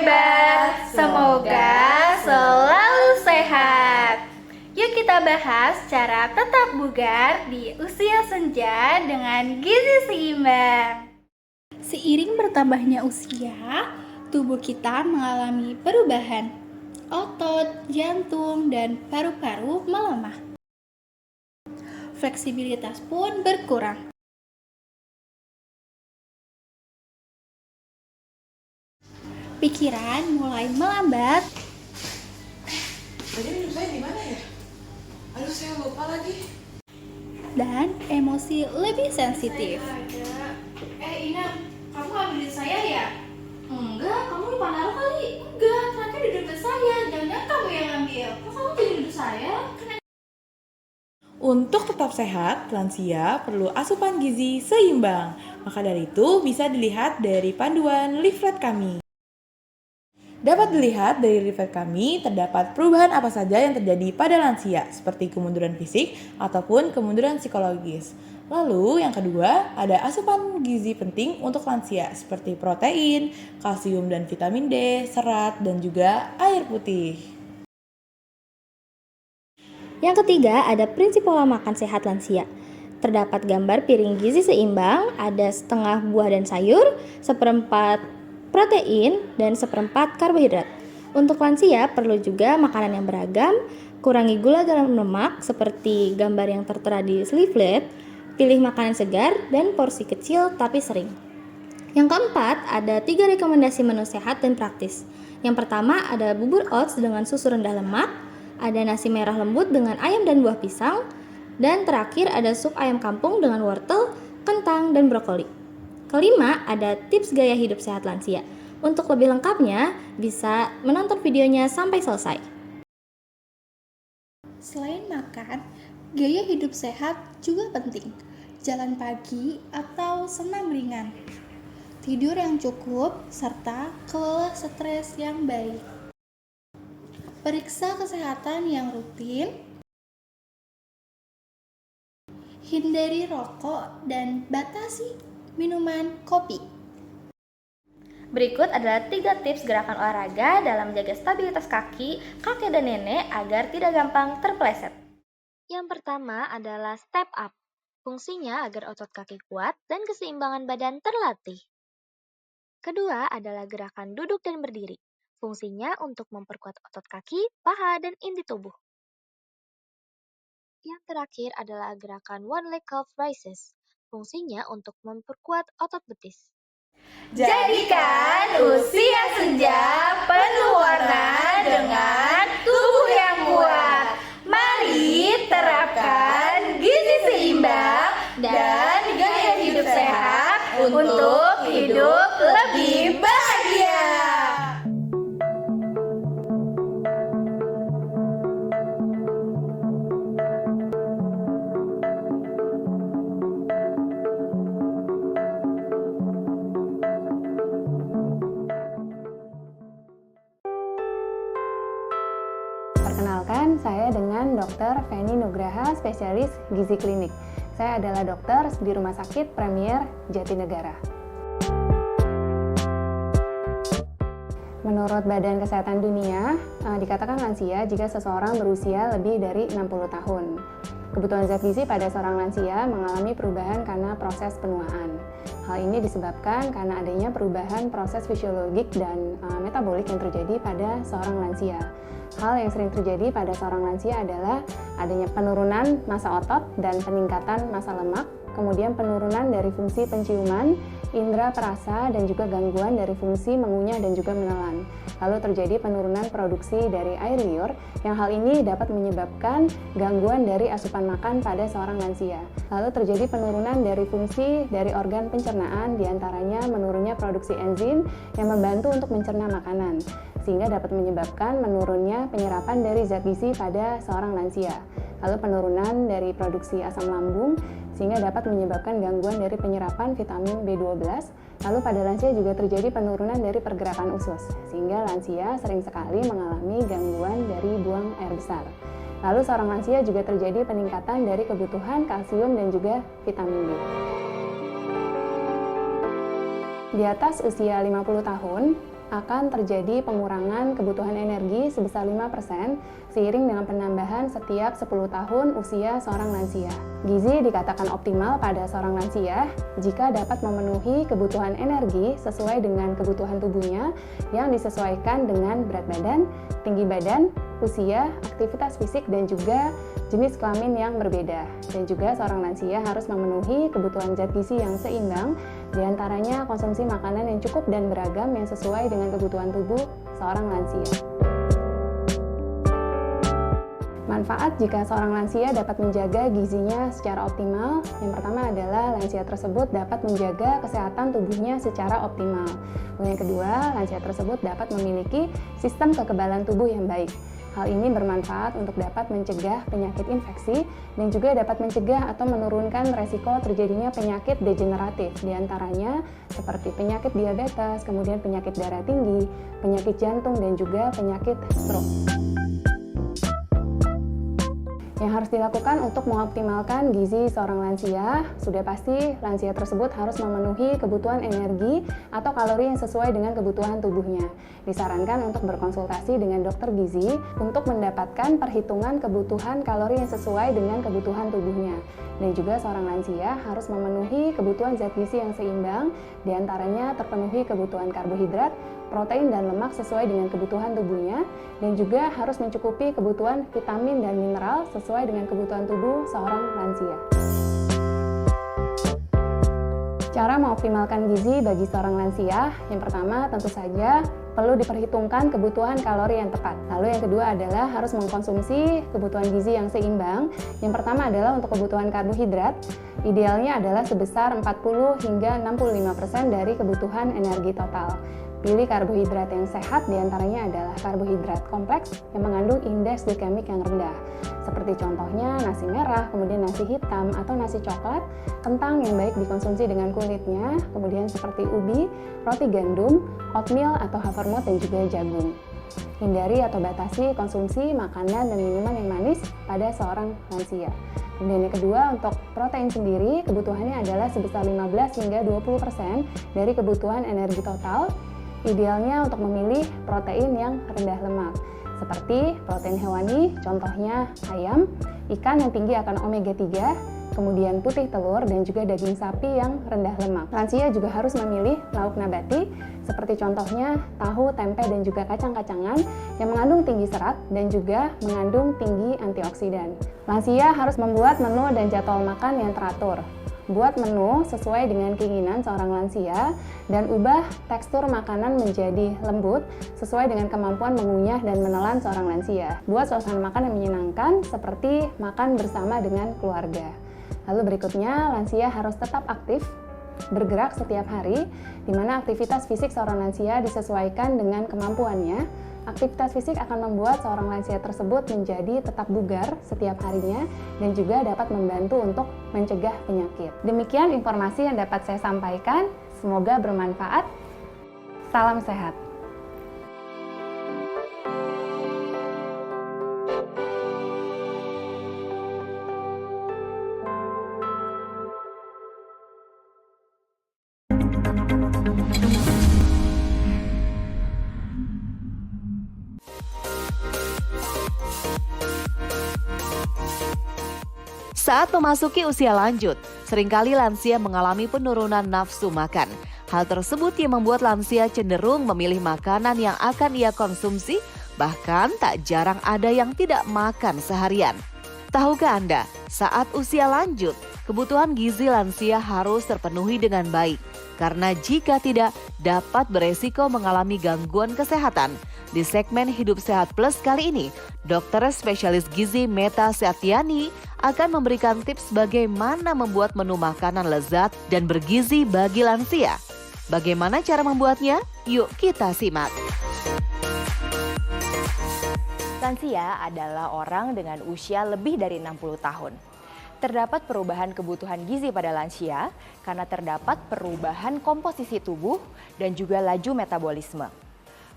Imba, semoga selalu sehat. Yuk kita bahas cara tetap bugar di usia senja dengan gizi seimbang. Seiring bertambahnya usia, tubuh kita mengalami perubahan. Otot, jantung, dan paru-paru melemah. Fleksibilitas pun berkurang. Pikiran mulai melambat. Tadi minum saya di mana ya? Aduh, saya lupa lagi. Dan emosi lebih sensitif. Ina, kamu nggak beli saya ya? Enggak, kamu lupa naruh kali. Enggak, ternyata di dompet saya. Jangan-jangan kamu yang ambil. Kok kamu jadi nuduh saya? Untuk tetap sehat, lansia perlu asupan gizi seimbang. Maka dari itu bisa dilihat dari panduan leaflet kami. Dapat dilihat dari leaflet kami, terdapat perubahan apa saja yang terjadi pada lansia, seperti kemunduran fisik ataupun kemunduran psikologis. Lalu yang kedua, ada asupan gizi penting untuk lansia, seperti protein, kalsium dan vitamin D, serat, dan juga air putih. Yang ketiga, ada prinsip pola makan sehat lansia. Terdapat gambar piring gizi seimbang, ada setengah buah dan sayur, seperempat protein, dan seperempat karbohidrat. Untuk lansia perlu juga makanan yang beragam, kurangi gula dan lemak seperti gambar yang tertera di leaflet, pilih makanan segar dan porsi kecil tapi sering. Yang keempat, ada 3 rekomendasi menu sehat dan praktis. Yang pertama ada bubur oats dengan susu rendah lemak, ada nasi merah lembut dengan ayam dan buah pisang, dan terakhir ada sup ayam kampung dengan wortel, kentang, dan brokoli. Kelima, ada tips gaya hidup sehat lansia. Untuk lebih lengkapnya, bisa menonton videonya sampai selesai. Selain makan, gaya hidup sehat juga penting. Jalan pagi atau senam ringan, tidur yang cukup, serta kelola stres yang baik. Periksa kesehatan yang rutin, hindari rokok dan batasi minuman kopi. Berikut adalah 3 tips gerakan olahraga dalam menjaga stabilitas kaki, kakek dan nenek agar tidak gampang terpeleset. Yang pertama adalah step up. Fungsinya agar otot kaki kuat dan keseimbangan badan terlatih. Kedua adalah gerakan duduk dan berdiri. Fungsinya untuk memperkuat otot kaki, paha, dan inti tubuh. Yang terakhir adalah gerakan one leg calf raises. Fungsinya untuk memperkuat otot betis. Jadikan usia senja penuh warna dengan tubuh yang kuat. Mari terapkan gizi seimbang dan gaya hidup sehat untuk hidup lebih bahagia. Perkenalkan, saya dengan Dr. Feni Nugraha, spesialis gizi klinik. Saya adalah dokter di Rumah Sakit Premier Jatinegara. Menurut Badan Kesehatan Dunia, dikatakan lansia jika seseorang berusia lebih dari 60 tahun. Kebutuhan zat gizi pada seorang lansia mengalami perubahan karena proses penuaan. Hal ini disebabkan karena adanya perubahan proses fisiologik dan metabolik yang terjadi pada seorang lansia. Hal yang sering terjadi pada seorang lansia adalah adanya penurunan massa otot dan peningkatan massa lemak, kemudian penurunan dari fungsi penciuman, indera perasa, dan juga gangguan dari fungsi mengunyah dan juga menelan. Lalu terjadi penurunan produksi dari air liur, yang hal ini dapat menyebabkan gangguan dari asupan makan pada seorang lansia. Lalu terjadi penurunan dari fungsi dari organ pencernaan, diantaranya menurunnya produksi enzim yang membantu untuk mencerna makanan, sehingga dapat menyebabkan menurunnya penyerapan dari zat gizi pada seorang lansia. Lalu penurunan dari produksi asam lambung, sehingga dapat menyebabkan gangguan dari penyerapan vitamin B12. Lalu pada lansia juga terjadi penurunan dari pergerakan usus, sehingga lansia sering sekali mengalami gangguan dari buang air besar. Lalu seorang lansia juga terjadi peningkatan dari kebutuhan kalsium dan juga vitamin D. Di atas usia 50 tahun, akan terjadi pengurangan kebutuhan energi sebesar 5% seiring dengan penambahan setiap 10 tahun usia seorang lansia. Gizi dikatakan optimal pada seorang lansia jika dapat memenuhi kebutuhan energi sesuai dengan kebutuhan tubuhnya yang disesuaikan dengan berat badan, tinggi badan, usia, aktivitas fisik, dan juga jenis kelamin yang berbeda. Dan juga seorang lansia harus memenuhi kebutuhan zat gizi yang seimbang, diantaranya konsumsi makanan yang cukup dan beragam yang sesuai dengan kebutuhan tubuh seorang lansia. Manfaat jika seorang lansia dapat menjaga gizinya secara optimal, yang pertama adalah lansia tersebut dapat menjaga kesehatan tubuhnya secara optimal. Yang kedua, lansia tersebut dapat memiliki sistem kekebalan tubuh yang baik. Hal ini bermanfaat untuk dapat mencegah penyakit infeksi dan juga dapat mencegah atau menurunkan resiko terjadinya penyakit degeneratif, diantaranya seperti penyakit diabetes, kemudian penyakit darah tinggi, penyakit jantung, dan juga penyakit stroke. Yang harus dilakukan untuk mengoptimalkan gizi seorang lansia, sudah pasti lansia tersebut harus memenuhi kebutuhan energi atau kalori yang sesuai dengan kebutuhan tubuhnya. Disarankan untuk berkonsultasi dengan dokter gizi untuk mendapatkan perhitungan kebutuhan kalori yang sesuai dengan kebutuhan tubuhnya. Dan juga seorang lansia harus memenuhi kebutuhan zat gizi yang seimbang, diantaranya terpenuhi kebutuhan karbohidrat, protein dan lemak sesuai dengan kebutuhan tubuhnya, dan juga harus mencukupi kebutuhan vitamin dan mineral sesuai dengan kebutuhan tubuh seorang lansia. Cara mengoptimalkan gizi bagi seorang lansia, yang pertama tentu saja perlu diperhitungkan kebutuhan kalori yang tepat. Lalu yang kedua adalah harus mengkonsumsi kebutuhan gizi yang seimbang. Yang pertama adalah untuk kebutuhan karbohidrat, idealnya adalah sebesar 40 hingga 65% dari kebutuhan energi total. Pilih karbohidrat yang sehat, diantaranya adalah karbohidrat kompleks yang mengandung indeks glikemik yang rendah. Seperti contohnya nasi merah, kemudian nasi hitam atau nasi coklat, kentang yang baik dikonsumsi dengan kulitnya, kemudian seperti ubi, roti gandum, oatmeal atau havermut, dan juga jagung. Hindari atau batasi konsumsi makanan dan minuman yang manis pada seorang lansia. Kemudian yang kedua, untuk protein sendiri, kebutuhannya adalah sebesar 15 hingga 20% dari kebutuhan energi total. Idealnya untuk memilih protein yang rendah lemak, seperti protein hewani, contohnya ayam, ikan yang tinggi akan omega 3, kemudian putih telur, dan juga daging sapi yang rendah lemak. Lansia juga harus memilih lauk nabati, seperti contohnya tahu, tempe, dan juga kacang-kacangan yang mengandung tinggi serat dan juga mengandung tinggi antioksidan. Lansia harus membuat menu dan jadwal makan yang teratur. Buat menu sesuai dengan keinginan seorang lansia dan ubah tekstur makanan menjadi lembut sesuai dengan kemampuan mengunyah dan menelan seorang lansia. Buat suasana makan yang menyenangkan seperti makan bersama dengan keluarga. Lalu berikutnya, lansia harus tetap aktif, bergerak setiap hari, di mana aktivitas fisik seorang lansia disesuaikan dengan kemampuannya. Aktivitas fisik akan membuat seorang lansia tersebut menjadi tetap bugar setiap harinya dan juga dapat membantu untuk mencegah penyakit. Demikian informasi yang dapat saya sampaikan, semoga bermanfaat. Salam sehat. Saat memasuki usia lanjut, seringkali lansia mengalami penurunan nafsu makan. Hal tersebut yang membuat lansia cenderung memilih makanan yang akan ia konsumsi, bahkan tak jarang ada yang tidak makan seharian. Tahukah Anda, saat usia lanjut, kebutuhan gizi lansia harus terpenuhi dengan baik, karena jika tidak, dapat beresiko mengalami gangguan kesehatan. Di segmen Hidup Sehat Plus kali ini, dokter spesialis gizi Meta Seatiani akan memberikan tips bagaimana membuat menu makanan lezat dan bergizi bagi lansia. Bagaimana cara membuatnya? Yuk kita simak. Lansia adalah orang dengan usia lebih dari 60 tahun. Terdapat perubahan kebutuhan gizi pada lansia karena terdapat perubahan komposisi tubuh dan juga laju metabolisme.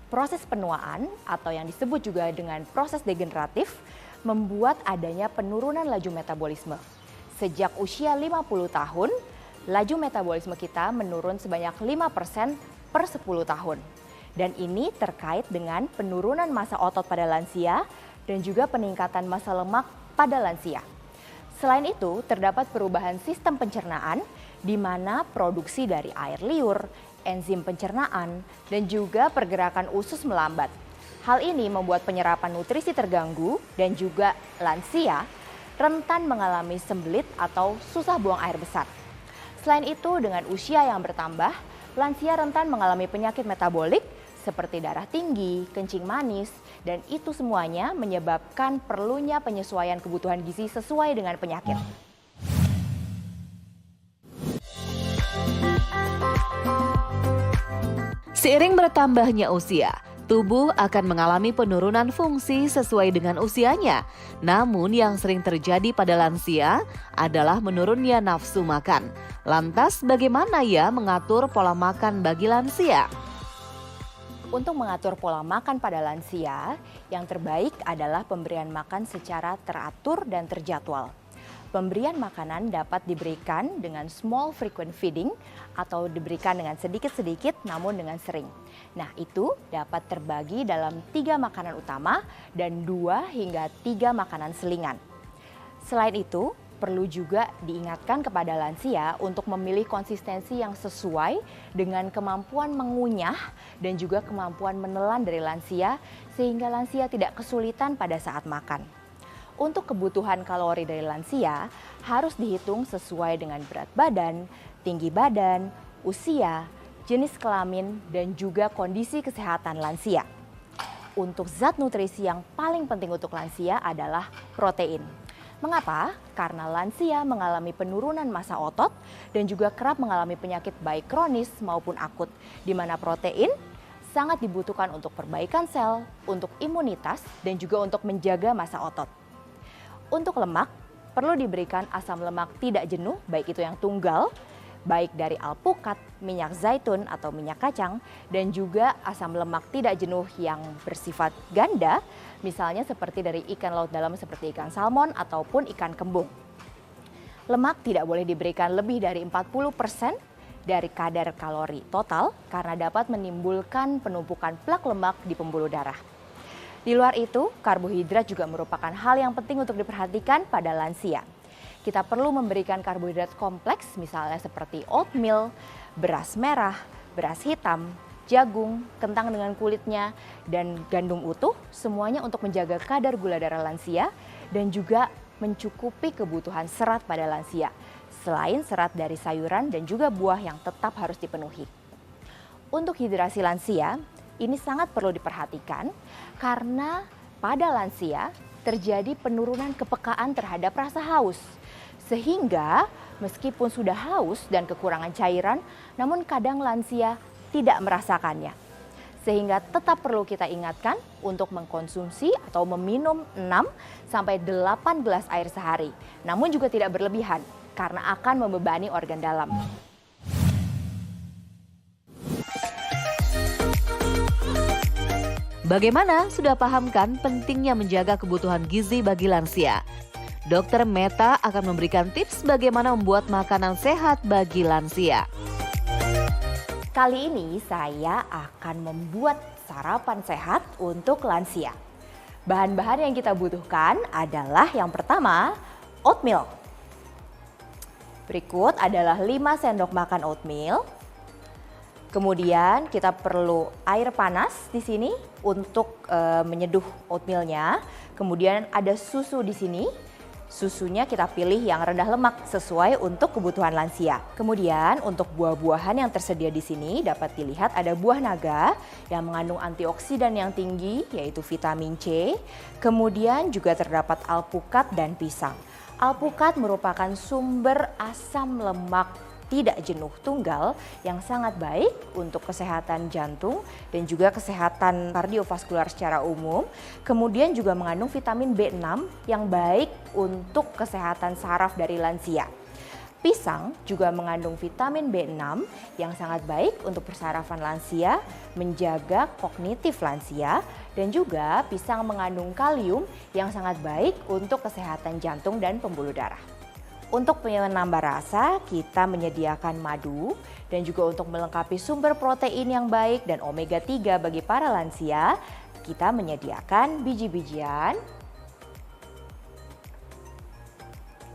Proses penuaan atau yang disebut juga dengan proses degeneratif membuat adanya penurunan laju metabolisme. Sejak usia 50 tahun, laju metabolisme kita menurun sebanyak 5% per 10 tahun. Dan ini terkait dengan penurunan massa otot pada lansia dan juga peningkatan massa lemak pada lansia. Selain itu, terdapat perubahan sistem pencernaan di mana produksi dari air liur, enzim pencernaan, dan juga pergerakan usus melambat. Hal ini membuat penyerapan nutrisi terganggu dan juga lansia rentan mengalami sembelit atau susah buang air besar. Selain itu, dengan usia yang bertambah, lansia rentan mengalami penyakit metabolik seperti darah tinggi, kencing manis, dan itu semuanya menyebabkan perlunya penyesuaian kebutuhan gizi sesuai dengan penyakit. Seiring bertambahnya usia, tubuh akan mengalami penurunan fungsi sesuai dengan usianya. Namun yang sering terjadi pada lansia adalah menurunnya nafsu makan. Lantas bagaimana ya mengatur pola makan bagi lansia? Untuk mengatur pola makan pada lansia, yang terbaik adalah pemberian makan secara teratur dan terjadwal. Pemberian makanan dapat diberikan dengan small frequent feeding atau diberikan dengan sedikit-sedikit namun dengan sering. Nah, itu dapat terbagi dalam 3 makanan utama dan 2 hingga 3 makanan selingan. Selain itu, perlu juga diingatkan kepada lansia untuk memilih konsistensi yang sesuai dengan kemampuan mengunyah dan juga kemampuan menelan dari lansia sehingga lansia tidak kesulitan pada saat makan. Untuk kebutuhan kalori dari lansia harus dihitung sesuai dengan berat badan, tinggi badan, usia, jenis kelamin, dan juga kondisi kesehatan lansia. Untuk zat nutrisi yang paling penting untuk lansia adalah protein. Mengapa? Karena lansia mengalami penurunan massa otot dan juga kerap mengalami penyakit baik kronis maupun akut, di mana protein sangat dibutuhkan untuk perbaikan sel, untuk imunitas, dan juga untuk menjaga massa otot. Untuk lemak, perlu diberikan asam lemak tidak jenuh, baik itu yang tunggal, baik dari alpukat, minyak zaitun atau minyak kacang, dan juga asam lemak tidak jenuh yang bersifat ganda, misalnya seperti dari ikan laut dalam seperti ikan salmon ataupun ikan kembung. Lemak tidak boleh diberikan lebih dari 40% dari kadar kalori total karena dapat menimbulkan penumpukan plak lemak di pembuluh darah. Di luar itu, karbohidrat juga merupakan hal yang penting untuk diperhatikan pada lansia. Kita perlu memberikan karbohidrat kompleks misalnya seperti oatmeal, beras merah, beras hitam, jagung, kentang dengan kulitnya, dan gandum utuh, semuanya untuk menjaga kadar gula darah lansia dan juga mencukupi kebutuhan serat pada lansia, selain serat dari sayuran dan juga buah yang tetap harus dipenuhi. Untuk hidrasi lansia, ini sangat perlu diperhatikan karena pada lansia terjadi penurunan kepekaan terhadap rasa haus. Sehingga meskipun sudah haus dan kekurangan cairan, namun kadang lansia tidak merasakannya. Sehingga tetap perlu kita ingatkan untuk mengkonsumsi atau meminum 6-8 gelas air sehari. Namun juga tidak berlebihan karena akan membebani organ dalam. Bagaimana? Sudah paham kan pentingnya menjaga kebutuhan gizi bagi lansia? Dokter Meta akan memberikan tips bagaimana membuat makanan sehat bagi lansia. Kali ini saya akan membuat sarapan sehat untuk lansia. Bahan-bahan yang kita butuhkan adalah yang pertama, oatmeal. Berikut adalah 5 sendok makan oatmeal. Kemudian kita perlu air panas di sini untuk menyeduh oatmealnya. Kemudian ada susu di sini. Susunya kita pilih yang rendah lemak sesuai untuk kebutuhan lansia. Kemudian untuk buah-buahan yang tersedia di sini dapat dilihat ada buah naga yang mengandung antioksidan yang tinggi yaitu vitamin C. Kemudian juga terdapat alpukat dan pisang. Alpukat merupakan sumber asam lemak tidak jenuh tunggal yang sangat baik untuk kesehatan jantung dan juga kesehatan kardiovaskular secara umum. Kemudian juga mengandung vitamin B6 yang baik untuk kesehatan saraf dari lansia. Pisang juga mengandung vitamin B6 yang sangat baik untuk persarafan lansia, menjaga kognitif lansia, dan juga pisang mengandung kalium yang sangat baik untuk kesehatan jantung dan pembuluh darah. Untuk penambah rasa, kita menyediakan madu dan juga untuk melengkapi sumber protein yang baik dan omega 3 bagi para lansia, kita menyediakan biji-bijian.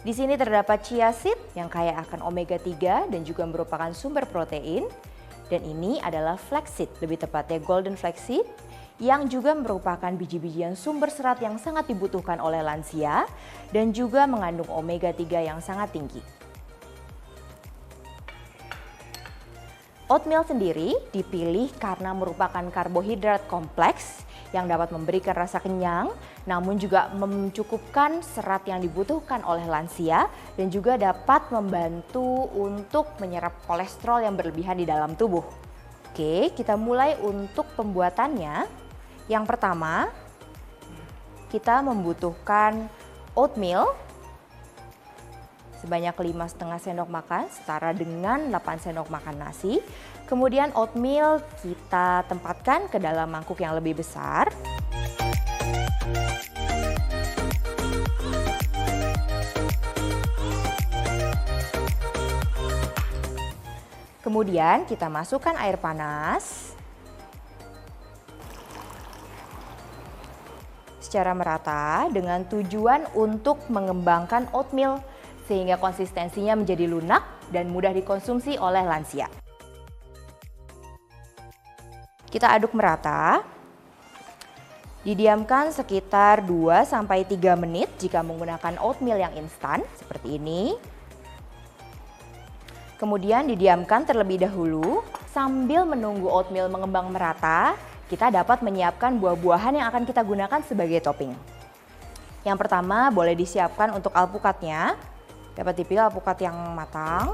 Di sini terdapat chia seed yang kaya akan omega 3 dan juga merupakan sumber protein. Dan ini adalah flaxseed, lebih tepatnya golden flaxseed, yang juga merupakan biji-bijian sumber serat yang sangat dibutuhkan oleh lansia dan juga mengandung omega 3 yang sangat tinggi. Oatmeal sendiri dipilih karena merupakan karbohidrat kompleks yang dapat memberikan rasa kenyang, namun juga mencukupkan serat yang dibutuhkan oleh lansia dan juga dapat membantu untuk menyerap kolesterol yang berlebihan di dalam tubuh. Oke, kita mulai untuk pembuatannya. Yang pertama, kita membutuhkan oatmeal sebanyak 5,5 sendok makan, setara dengan 8 sendok makan nasi. Kemudian oatmeal kita tempatkan ke dalam mangkuk yang lebih besar. Kemudian kita masukkan air panas secara merata dengan tujuan untuk mengembangkan oatmeal sehingga konsistensinya menjadi lunak dan mudah dikonsumsi oleh lansia. Kita aduk merata. Didiamkan sekitar 2-3 menit jika menggunakan oatmeal yang instan seperti ini. Kemudian didiamkan terlebih dahulu sambil menunggu oatmeal mengembang merata. Kita dapat menyiapkan buah-buahan yang akan kita gunakan sebagai topping. Yang pertama boleh disiapkan untuk alpukatnya. Dapat dipilih alpukat yang matang.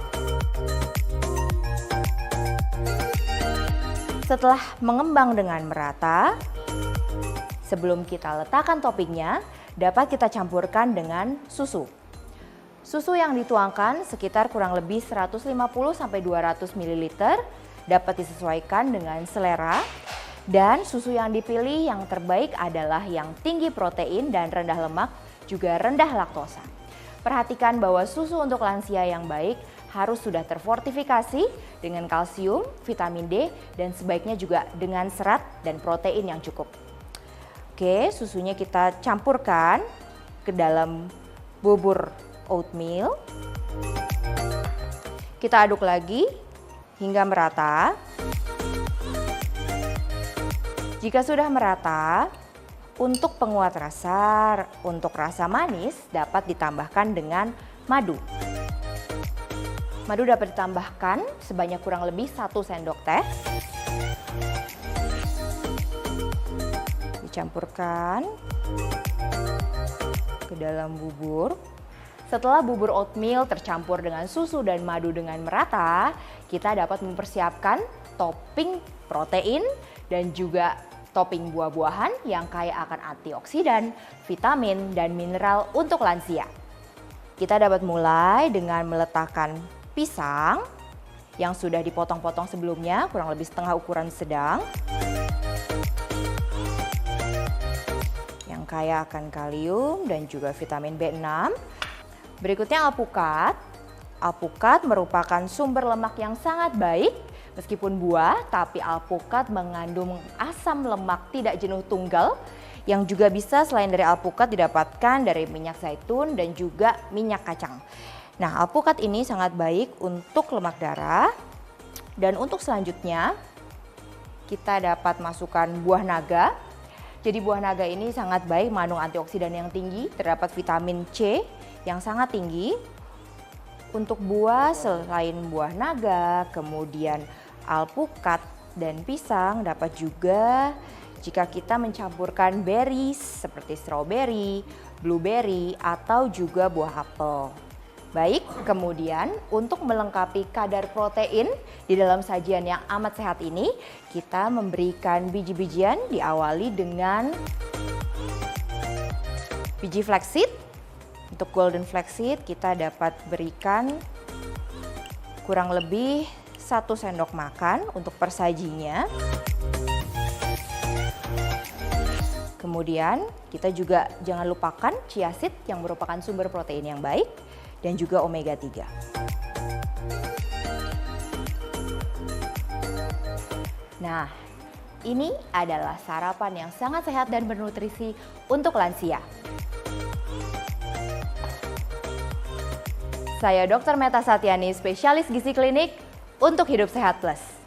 Setelah mengembang dengan merata, sebelum kita letakkan toppingnya, dapat kita campurkan dengan susu. Susu yang dituangkan sekitar kurang lebih 150-200 ml, dapat disesuaikan dengan selera. Dan susu yang dipilih yang terbaik adalah yang tinggi protein dan rendah lemak, juga rendah laktosa. Perhatikan bahwa susu untuk lansia yang baik harus sudah terfortifikasi dengan kalsium, vitamin D, dan sebaiknya juga dengan serat dan protein yang cukup. Oke, susunya kita campurkan ke dalam bubur oatmeal. Kita aduk lagi hingga merata. Jika sudah merata, untuk penguat rasa, untuk rasa manis dapat ditambahkan dengan madu. Madu dapat ditambahkan sebanyak kurang lebih 1 sendok teh. Dicampurkan ke dalam bubur. Setelah bubur oatmeal tercampur dengan susu dan madu dengan merata, kita dapat mempersiapkan topping protein dan juga topping buah-buahan yang kaya akan antioksidan, vitamin, dan mineral untuk lansia. Kita dapat mulai dengan meletakkan pisang yang sudah dipotong-potong sebelumnya, kurang lebih setengah ukuran sedang. Yang kaya akan kalium dan juga vitamin B6. Berikutnya alpukat. Alpukat merupakan sumber lemak yang sangat baik. Meskipun buah, tapi alpukat mengandung asam lemak tidak jenuh tunggal yang juga bisa selain dari alpukat didapatkan dari minyak zaitun dan juga minyak kacang. Nah, alpukat ini sangat baik untuk lemak darah. Dan untuk selanjutnya, kita dapat masukkan buah naga. Jadi buah naga ini sangat baik, mengandung antioksidan yang tinggi, terdapat vitamin C yang sangat tinggi. Untuk buah selain buah naga, kemudian alpukat dan pisang dapat juga jika kita mencampurkan berries seperti strawberry, blueberry, atau juga buah apel. Baik, kemudian untuk melengkapi kadar protein di dalam sajian yang amat sehat ini, kita memberikan biji-bijian diawali dengan biji flaxseed. Untuk golden flaxseed kita dapat berikan kurang lebih 1 sendok makan untuk persajinya. Kemudian kita juga jangan lupakan chia seed yang merupakan sumber protein yang baik. dan juga omega 3. Nah, ini adalah sarapan yang sangat sehat dan bernutrisi untuk lansia. Saya Dr. Meta Satyani, spesialis gizi klinik untuk Hidup Sehat Plus.